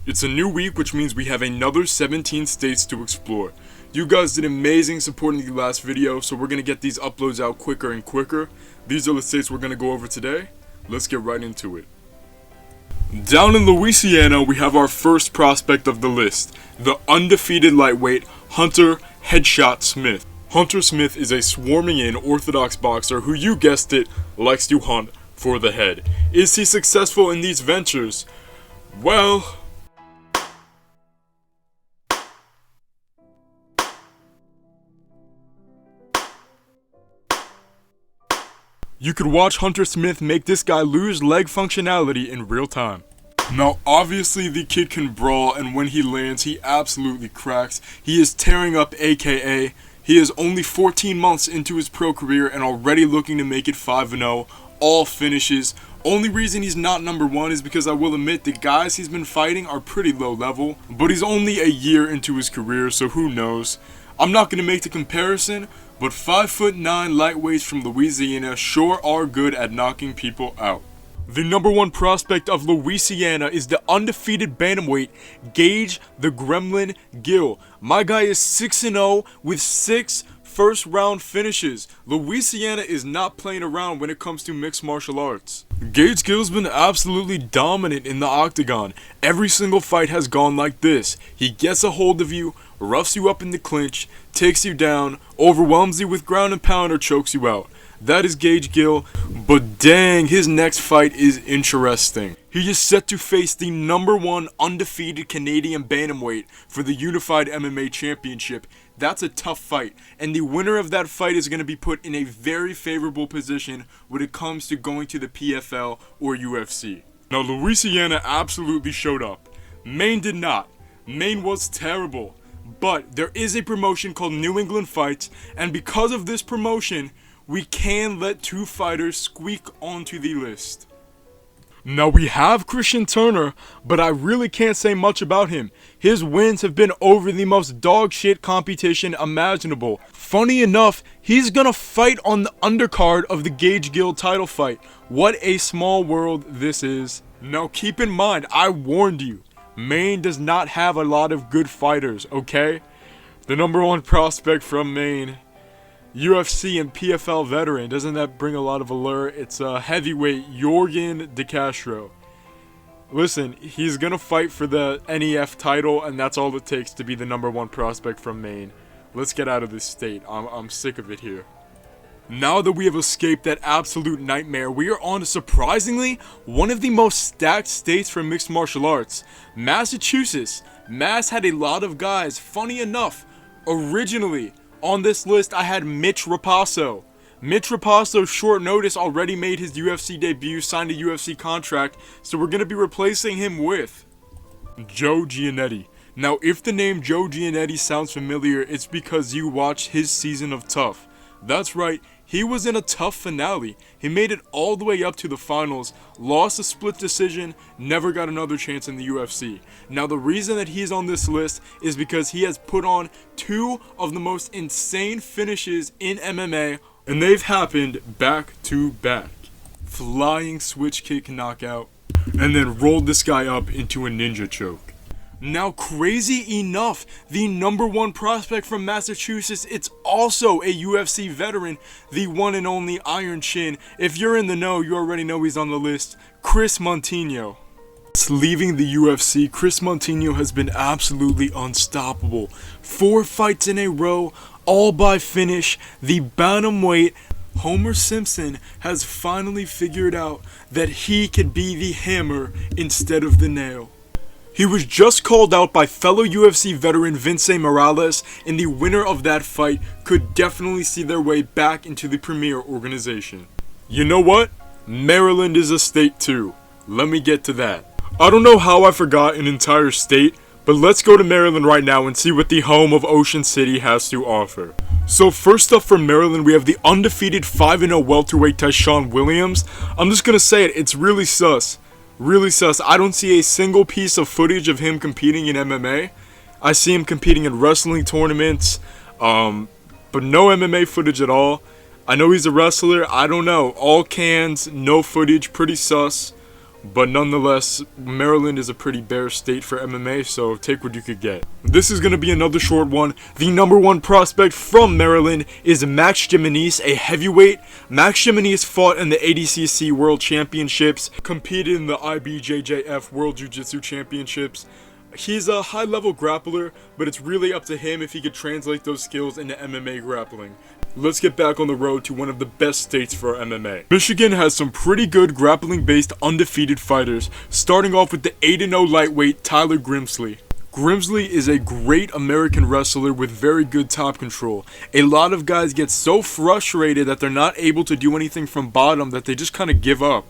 It's a new week, which means we have another 17 states to explore. You guys did amazing supporting the last video, so we're going to get these uploads out quicker and quicker. These are the states we're going to go over today. Let's get right into it. Down in Louisiana, we have our first prospect of the list, the undefeated lightweight Hunter Headshot Smith. Hunter Smith is a swarming in orthodox boxer who, you guessed it, likes to hunt for the head. Is he successful in these ventures? Well, you could watch Hunter Smith make this guy lose leg functionality in real time. Now, obviously the kid can brawl, and when he lands, he absolutely cracks. He is tearing up AKA. He is only 14 months into his pro career and already looking to make it 5-0, all finishes. Only reason he's not number one is because I will admit the guys he's been fighting are pretty low level, but he's only a year into his career, so who knows. I'm not going to make the comparison, but 5'9" lightweights from Louisiana sure are good at knocking people out. The number one prospect of Louisiana is the undefeated bantamweight, Gage the Gremlin Gill. My guy is 6-0 with 6 first-round finishes. Louisiana is not playing around when it comes to mixed martial arts. Gage Gill's been absolutely dominant in the octagon. Every single fight has gone like this. He gets a hold of you, roughs you up in the clinch, takes you down, overwhelms you with ground and pound, or chokes you out. That is Gage Gill, but dang, his next fight is interesting. He is set to face the number one undefeated Canadian bantamweight for the Unified MMA Championship. That's a tough fight, and the winner of that fight is going to be put in a very favorable position when it comes to going to the PFL or UFC. Now, Louisiana absolutely showed up. Maine did not. Maine was terrible. But there is a promotion called New England Fights, and because of this promotion, we can let 2 fighters squeak onto the list. Now, we have Christian Turner, but I really can't say much about him. His wins have been over the most dog shit competition imaginable. Funny enough, he's gonna fight on the undercard of the Gage Gill title fight. What a small world this is. Now, keep in mind, I warned you. Maine does not have a lot of good fighters, okay? The number one prospect from Maine, UFC and PFL veteran, doesn't that bring a lot of allure? It's heavyweight Jorgen De Castro. Listen, he's gonna fight for the NEF title, and that's all it takes to be the number one prospect from Maine. Let's get out of this state. I'm sick of it here. Now that we have escaped that absolute nightmare, we are on to, surprisingly, one of the most stacked states for mixed martial arts, Massachusetts. Mass had a lot of guys. Funny enough, originally on this list I had Mitch Rapasso. Mitch Rapasso, short notice, already made his UFC debut, signed a UFC contract, so we're going to be replacing him with Joe Giannetti. Now, if the name Joe Giannetti sounds familiar, it's because you watched his season of Tough. That's right, he was in a Tough finale. He made it all the way up to the finals, lost a split decision, never got another chance in the UFC. Now, the reason that he's on this list is because he has put on 2 of the most insane finishes in MMA, and they've happened back to back. Flying switch kick knockout, and then rolled this guy up into a ninja choke. Now, crazy enough, the number one prospect from Massachusetts, it's also a UFC veteran, the one and only Iron Chin. If you're in the know, you already know he's on the list, Chris Monteiro. Leaving the UFC, Chris Monteiro has been absolutely unstoppable. 4 fights in a row, all by finish. The bantamweight Homer Simpson has finally figured out that he could be the hammer instead of the nail. He was just called out by fellow UFC veteran Vince Morales, and the winner of that fight could definitely see their way back into the premier organization. You know what? Maryland is a state too. Let me get to that. I don't know how I forgot an entire state, but let's go to Maryland right now and see what the home of Ocean City has to offer. So first up from Maryland, we have the undefeated 5-0 welterweight Tyshawn Williams. I'm just gonna say it, it's really sus. Really sus. I don't see a single piece of footage of him competing in MMA. I see him competing in wrestling tournaments, but no MMA footage at all. I know he's a wrestler. I don't know. All cans, no footage, pretty sus. But nonetheless, Maryland is a pretty bare state for MMA, so take what you could get. This is going to be another short one. The number one prospect from Maryland is Max Jimenez, a heavyweight. Max Jimenez fought in the ADCC World Championships, competed in the IBJJF World Jiu-Jitsu Championships. He's a high-level grappler, but it's really up to him if he could translate those skills into MMA grappling. Let's get back on the road to one of the best states for MMA. Michigan has some pretty good grappling-based undefeated fighters, starting off with the 8-0 lightweight Tyler Grimsley. Grimsley is a great American wrestler with very good top control. A lot of guys get so frustrated that they're not able to do anything from bottom that they just kind of give up.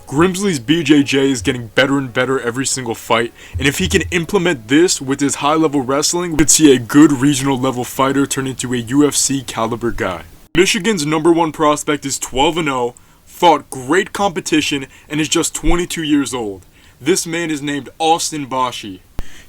Grimsley's BJJ is getting better and better every single fight, and if he can implement this with his high-level wrestling, we could see a good regional level fighter turn into a UFC caliber guy. Michigan's number one prospect is 12-0, fought great competition, and is just 22 years old. This man is named Austin Bashi.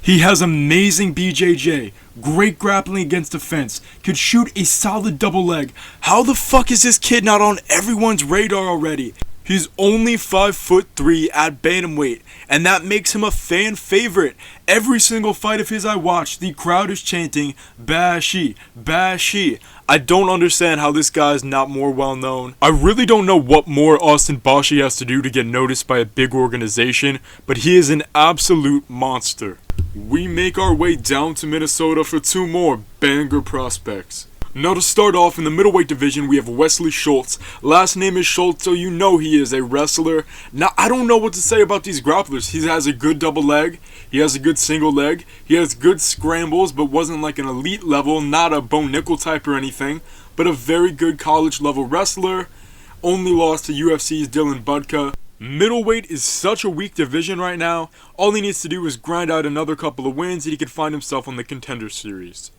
He has amazing BJJ, great grappling against the fence, could shoot a solid double leg. How the fuck is this kid not on everyone's radar already? He's only 5'3" at bantamweight, and that makes him a fan favorite. Every single fight of his I watch, the crowd is chanting, Bashi, Bashi. I don't understand how this guy is not more well known. I really don't know what more Austin Bashi has to do to get noticed by a big organization, but he is an absolute monster. We make our way down to Minnesota for two more banger prospects. Now to start off in the middleweight division, we have Wesley Schultz. Last name is Schultz, so you know he is a wrestler. Now, I don't know what to say about these grapplers. He has a good double leg. He has a good single leg. He has good scrambles, but wasn't like an elite level, not a Bo Nickel type or anything, but a very good college level wrestler. Only lost to UFC's Dylan Budka. Middleweight is such a weak division right now. All he needs to do is grind out another couple of wins and he could find himself on the Contender Series.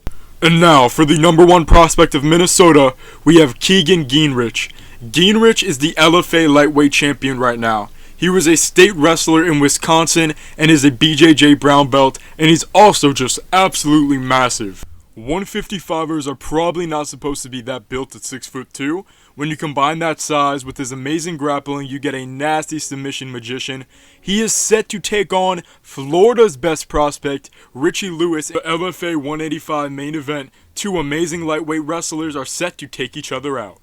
And now, for the number one prospect of Minnesota, we have Keegan Geinrich. Geinrich is the LFA lightweight champion right now. He was a state wrestler in Wisconsin and is a BJJ brown belt, and he's also just absolutely massive. 155ers are probably not supposed to be that built at 6'2". When you combine that size with his amazing grappling, you get a nasty submission magician. He is set to take on Florida's best prospect, Richie Lewis, in the LFA 185 main event. Two amazing lightweight wrestlers are set to take each other out.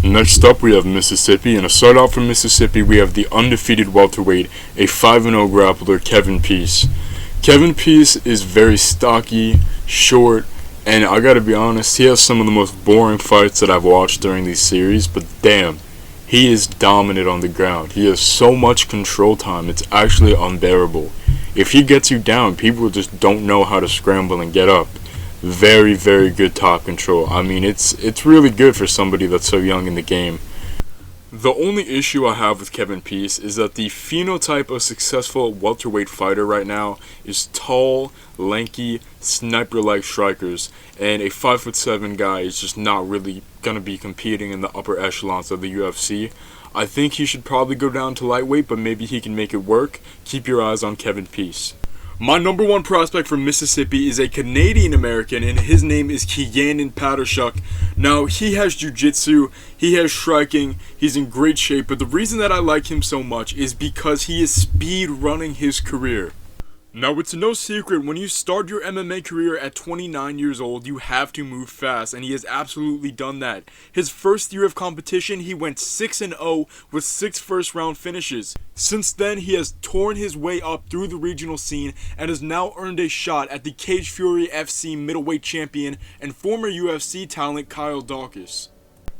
Next up, we have Mississippi, and to start off from Mississippi, we have the undefeated welterweight, a 5-0 grappler, Kevin Peace. Kevin Peace is very stocky, short, and I gotta be honest, he has some of the most boring fights that I've watched during these series, but damn, he is dominant on the ground. He has so much control time, it's actually unbearable. If he gets you down, people just don't know how to scramble and get up. Very, very good top control. I mean, it's really good for somebody that's so young in the game. The only issue I have with Kevin Peace is that the phenotype of successful welterweight fighter right now is tall, lanky, sniper-like strikers, and a 5'7" guy is just not really going to be competing in the upper echelons of the UFC. I think he should probably go down to lightweight, but maybe he can make it work. Keep your eyes on Kevin Peace. My number one prospect from Mississippi is a Canadian-American, and his name is Keanan Pattershuk. Now, he has jiu-jitsu, he has striking, he's in great shape, but the reason that I like him so much is because he is speed running his career. Now, it's no secret, when you start your MMA career at 29 years old, you have to move fast, and he has absolutely done that. His first year of competition, he went 6-0 with 6 first-round finishes. Since then, he has torn his way up through the regional scene and has now earned a shot at the Cage Fury FC middleweight champion and former UFC talent Kyle Dawkins.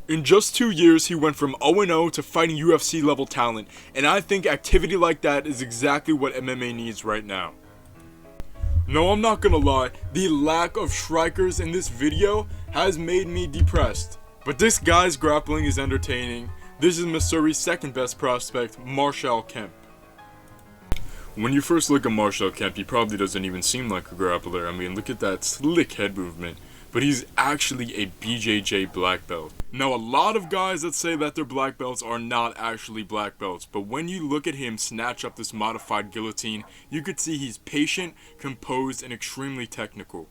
In just 2 years, he went from 0-0 to fighting UFC-level talent, and I think activity like that is exactly what MMA needs right now. No, I'm not gonna lie, the lack of strikers in this video has made me depressed. But this guy's grappling is entertaining. This is Missouri's second best prospect, Marshall Kemp. When you first look at Marshall Kemp, he probably doesn't even seem like a grappler. I mean, look at that slick head movement. But he's actually a BJJ black belt. Now, a lot of guys that say that they're black belts are not actually black belts, but when you look at him snatch up this modified guillotine, you could see he's patient, composed, and extremely technical.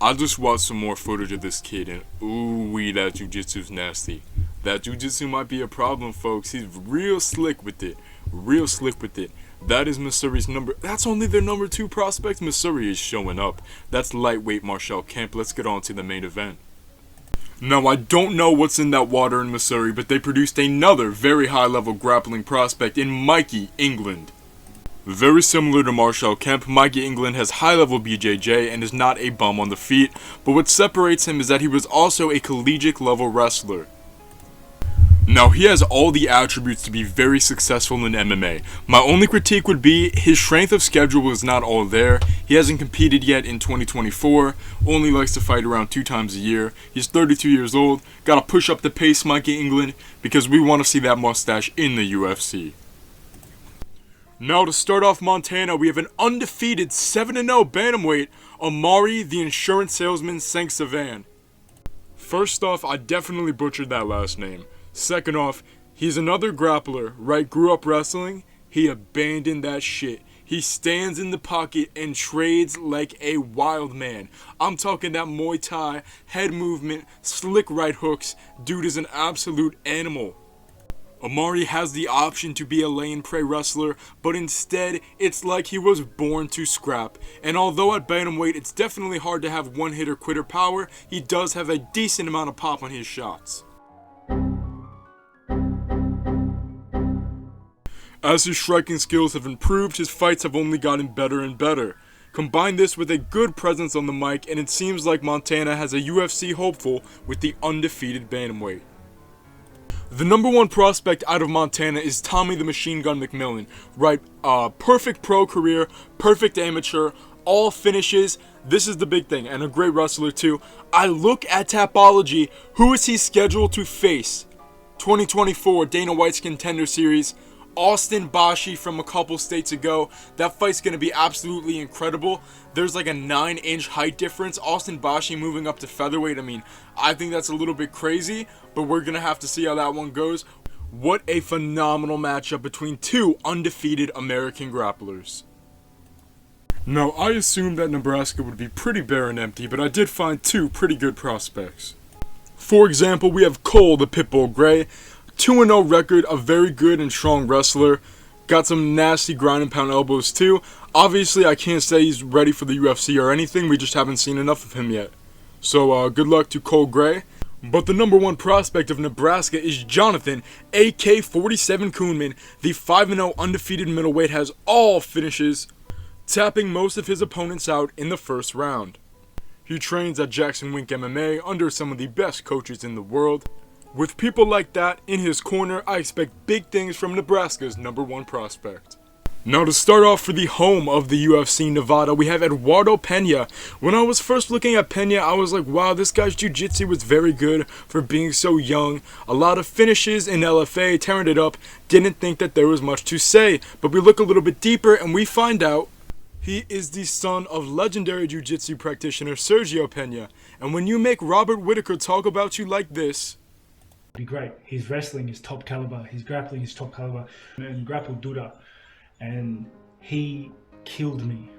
I just watched some more footage of this kid, and ooh-wee, that jiu-jitsu's nasty. That jiu-jitsu might be a problem, folks. He's real slick with it. Real slick with it. That is Missouri's that's only their number 2 prospect. Missouri is showing up. That's lightweight Marshall Kemp. Let's get on to the main event. Now, I don't know what's in that water in Missouri, but they produced another very high-level grappling prospect in Mikey England. Very similar to Marshall Kemp, Mikey England has high-level BJJ and is not a bum on the feet, but what separates him is that he was also a collegiate-level wrestler. Now, he has all the attributes to be very successful in MMA. My only critique would be his strength of schedule is not all there. He hasn't competed yet in 2024, only likes to fight around 2 times a year. He's 32 years old, gotta push up the pace, Mikey England, because we want to see that mustache in the UFC. Now, to start off Montana, we have an undefeated 7-0 bantamweight, Amari the Insurance Salesman Saint-Savan. First off, I definitely butchered that last name. Second off, he's another grappler, right? Grew up wrestling, he abandoned that shit. He stands in the pocket and trades like a wild man. I'm talking that Muay Thai, head movement, slick right hooks. Dude is an absolute animal. Amari has the option to be a lay-and-pray wrestler, but instead, it's like he was born to scrap. And although at bantamweight it's definitely hard to have one-hitter-quitter power, he does have a decent amount of pop on his shots. As his striking skills have improved, his fights have only gotten better and better. Combine this with a good presence on the mic, and it seems like Montana has a UFC hopeful with the undefeated bantamweight. The number 1 prospect out of Montana is Tommy the Machine Gun McMillan. Right, perfect pro career, perfect amateur, all finishes. This is the big thing, and a great wrestler too. I look at Tapology, who is he scheduled to face? 2024 Dana White's Contender Series. Austin Bashi from a couple states ago. That fight's going to be absolutely incredible. There's like a 9-inch height difference. Austin Bashi moving up to featherweight. I mean, I think that's a little bit crazy, but we're going to have to see how that one goes. What a phenomenal matchup between 2 undefeated American grapplers. Now, I assumed that Nebraska would be pretty bare and empty, but I did find 2 pretty good prospects. For example, we have Cole the Pitbull Gray. 2-0 record, a very good and strong wrestler. Got some nasty ground and pound elbows too. Obviously, I can't say he's ready for the UFC or anything. We just haven't seen enough of him yet. So, good luck to Cole Gray. But the number 1 prospect of Nebraska is Jonathan, AK-47 Kuhnman. The 5-0 undefeated middleweight has all finishes, tapping most of his opponents out in the first round. He trains at Jackson Wink MMA under some of the best coaches in the world. With people like that in his corner, I expect big things from Nebraska's number 1 prospect. Now, to start off for the home of the UFC Nevada, we have Eduardo Pena. When I was first looking at Pena, I was like, wow, this guy's jiu-jitsu was very good for being so young. A lot of finishes in LFA, tearing it up. Didn't think that there was much to say, but we look a little bit deeper and we find out he is the son of legendary jiu-jitsu practitioner Sergio Pena. And when you make Robert Whitaker talk about you like this, be great. His wrestling is top caliber. His grappling is top caliber. And grappled Duda, and he killed me.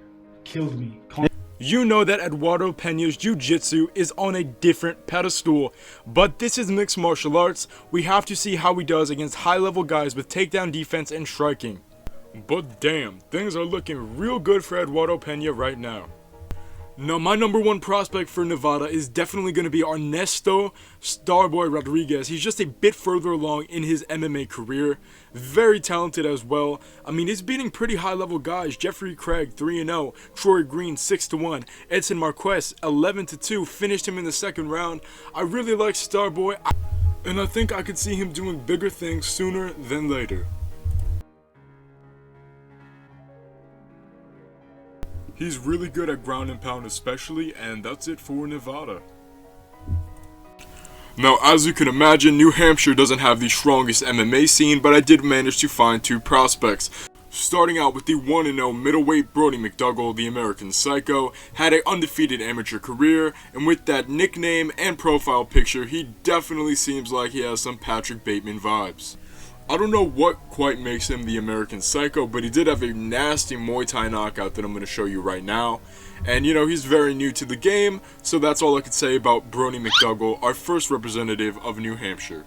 You know that Eduardo Pena's jiu-jitsu is on a different pedestal, but this is mixed martial arts. We have to see how he does against high-level guys with takedown defense and striking. But damn, things are looking real good for Eduardo Pena right now. Now, my number 1 prospect for Nevada is definitely going to be Ernesto Starboy Rodriguez. He's just a bit further along in his MMA career. Very talented as well. I mean, he's beating pretty high-level guys. Jeffrey Craig, 3-0. Troy Green, 6-1. Edson Marquez, 11-2. Finished him in the 2nd round. I really like Starboy, and I think I could see him doing bigger things sooner than later. He's really good at ground and pound especially, and that's it for Nevada. Now, as you can imagine, New Hampshire doesn't have the strongest MMA scene, but I did manage to find 2 prospects. Starting out with the 1-0 middleweight Brody McDougall, the American Psycho, had an undefeated amateur career, and with that nickname and profile picture, he definitely seems like he has some Patrick Bateman vibes. I don't know what quite makes him the American Psycho, but he did have a nasty Muay Thai knockout that I'm going to show you right now. And, you know, he's very new to the game, so that's all I could say about Brody McDougall, our first representative of New Hampshire.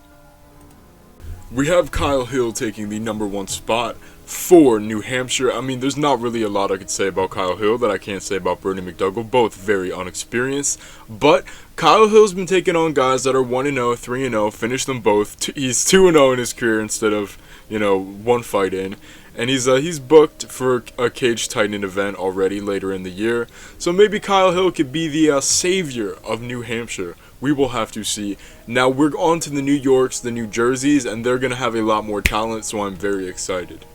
We have Kyle Hill taking the #1 spot for New Hampshire. I mean, there's not really a lot I could say about Kyle Hill that I can't say about Bernie McDougall. Both very unexperienced. But Kyle Hill's been taking on guys that are 1-0, 3-0, finished them both. He's 2-0 in his career instead of, one fight in. And he's booked for a cage tightening event already later in the year. So maybe Kyle Hill could be the savior of New Hampshire. We will have to see. Now we're on to the New Yorks, the New Jerseys, and they're going to have a lot more talent, so I'm very excited.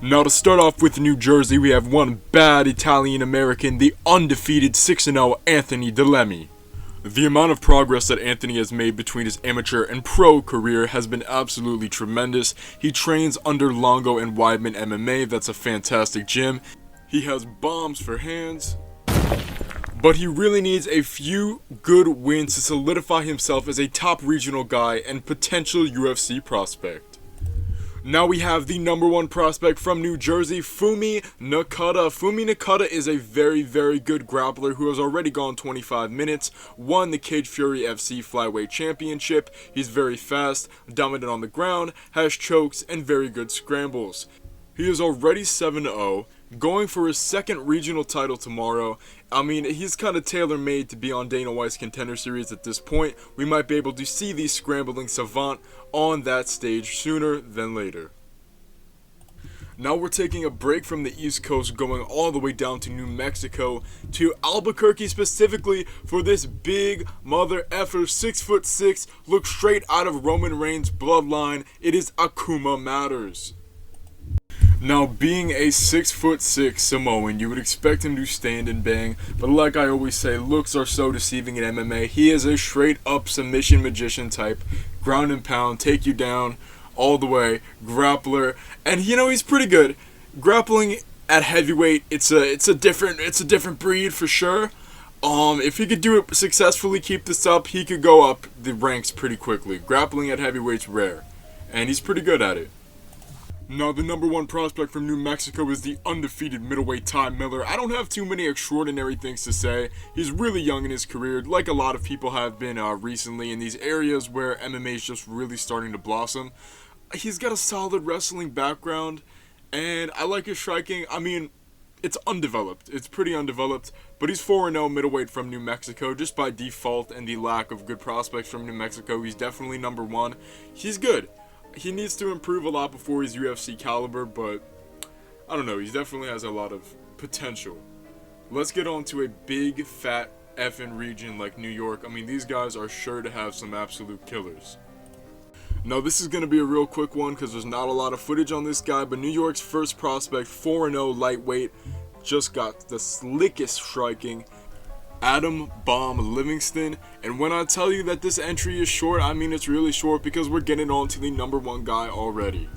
Now to start off with New Jersey, we have one bad Italian-American, the undefeated 6-0 Anthony Delemy. The amount of progress that Anthony has made between his amateur and pro career has been absolutely tremendous. He trains under Longo and Weidman MMA, that's a fantastic gym. He has bombs for hands, but he really needs a few good wins to solidify himself as a top regional guy and potential UFC prospect. Now we have the #1 prospect from New Jersey, Fumi Nakata. Fumi Nakata is a very, very good grappler who has already gone 25 minutes, won the Cage Fury FC Flyweight Championship. He's very fast, dominant on the ground, has chokes, and very good scrambles. He is already 7-0, going for his second regional title tomorrow. I mean, he's kind of tailor-made to be on Dana White's Contender Series at this point. We might be able to see the scrambling savant on that stage sooner than later. Now we're taking a break from the East Coast, going all the way down to New Mexico, to Albuquerque specifically for this big mother effer, 6'6", looks straight out of Roman Reigns' bloodline. It is Akuma Matters. Now, being a 6'6" Samoan, you would expect him to stand and bang, but like I always say, looks are so deceiving in MMA. He is a straight-up submission magician type, ground and pound, take you down all the way, grappler, and he's pretty good. Grappling at heavyweight, it's a different breed for sure. If he could do it successfully, keep this up, he could go up the ranks pretty quickly. Grappling at heavyweight's rare, and he's pretty good at it. Now, the #1 prospect from New Mexico is the undefeated middleweight Ty Miller. I don't have too many extraordinary things to say. He's really young in his career, like a lot of people have been recently in these areas where MMA is just really starting to blossom. He's got a solid wrestling background, and I like his striking. I mean, it's undeveloped. It's pretty undeveloped, but he's 4-0 middleweight from New Mexico just by default and the lack of good prospects from New Mexico. He's definitely #1. He's good. He needs to improve a lot before he's UFC caliber, but I don't know, he definitely has a lot of potential. Let's get on to a big, fat, effing region like New York. I mean, these guys are sure to have some absolute killers. Now, this is going to be a real quick one because there's not a lot of footage on this guy, but New York's first prospect, 4-0 lightweight, just got the slickest striking, Adam Bomb Livingston. And when I tell you that this entry is short, I mean it's really short because we're getting on to the #1 guy already.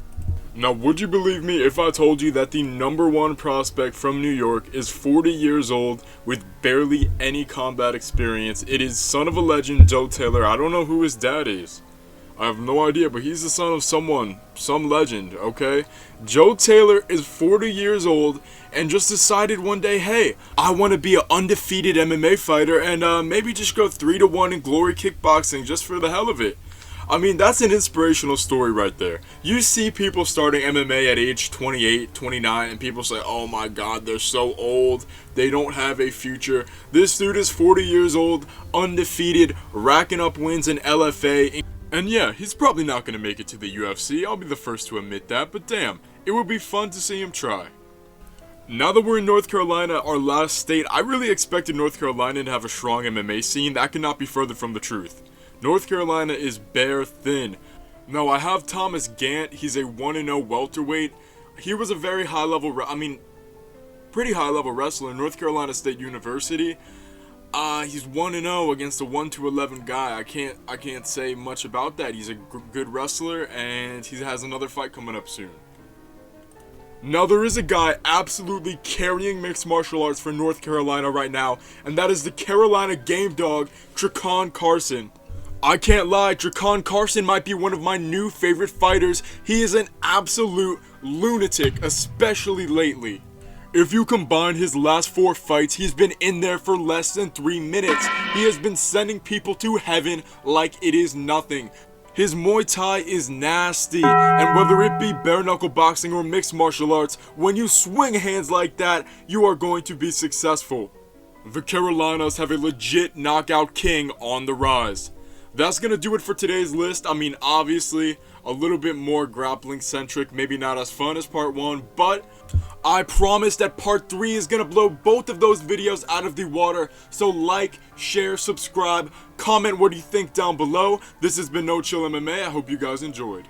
Now, would you believe me if I told you that the #1 prospect from New York is 40 years old with barely any combat experience? It is son of a legend, Joe Taylor. I don't know who his dad is. I have no idea, but he's the son of someone, some legend, okay? Joe Taylor is 40 years old and just decided one day, hey, I want to be an undefeated MMA fighter and maybe just go 3-1 in Glory Kickboxing just for the hell of it. I mean, that's an inspirational story right there. You see people starting MMA at age 28, 29, and people say, oh my god, they're so old, they don't have a future. This dude is 40 years old, undefeated, racking up wins in LFA. And yeah, he's probably not going to make it to the UFC, I'll be the first to admit that, but damn, it would be fun to see him try. Now that we're in North Carolina, our last state, I really expected North Carolina to have a strong MMA scene. That could not be further from the truth. North Carolina is bare thin. Now, I have Thomas Gant. He's a 1-0 welterweight. He was a very pretty high-level wrestler in North Carolina State University. He's 1-0 against a 1-11 guy. I can't say much about that. He's a good wrestler, and he has another fight coming up soon. Now, there is a guy absolutely carrying mixed martial arts for North Carolina right now, and that is the Carolina Game Dog, Tracon Carson. I can't lie, Tracon Carson might be one of my new favorite fighters. He is an absolute lunatic, especially lately. If you combine his last 4 fights, he's been in there for less than 3 minutes. He has been sending people to heaven like it is nothing. His Muay Thai is nasty, and whether it be bare knuckle boxing or mixed martial arts, when you swing hands like that, you are going to be successful. The Carolinas have a legit knockout king on the rise. That's gonna do it for today's list. I mean, obviously, a little bit more grappling centric, maybe not as fun as part 1, but I promise that part 3 is gonna blow both of those videos out of the water. So like, share, subscribe, comment what you think down below. This has been No Chill MMA. I hope you guys enjoyed.